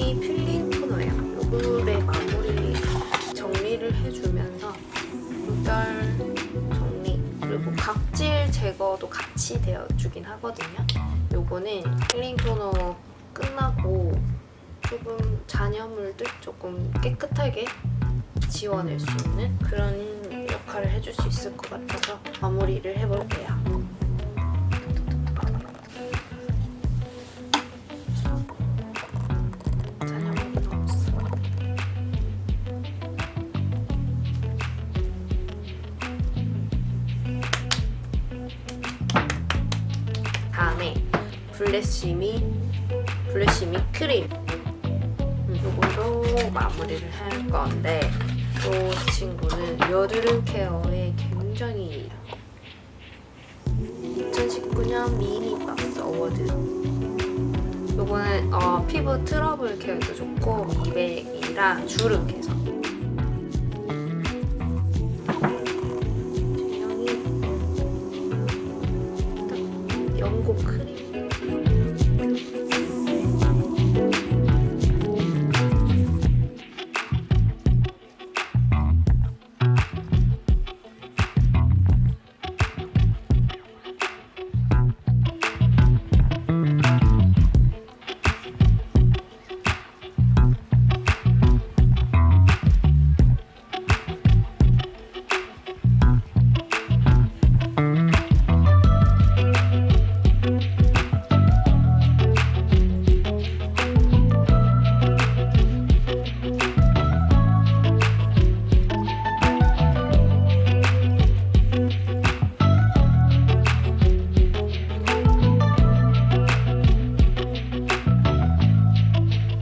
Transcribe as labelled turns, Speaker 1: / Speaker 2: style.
Speaker 1: 블레시미 필링 토너예요. 얼굴에 마무리 정리를 해주면서 물결 정리 그리고 각질 제거도 같이 되어주긴 하거든요. 요거는 필링 토너 끝나고 조금 잔여물들 조금 깨끗하게 지워낼 수 있는 그런 역할을 해줄 수 있을 것 같아서 마무리를 해볼게요. 잔여물은 없어. 다음에 블레시미 크림 이걸로 마무리를 할 건데 이 친구는 여드름 케어에 굉장히 2019년 미니 박스 어워드. 이거는 피부 트러블 케어도 좋고 미백이랑 주름 개선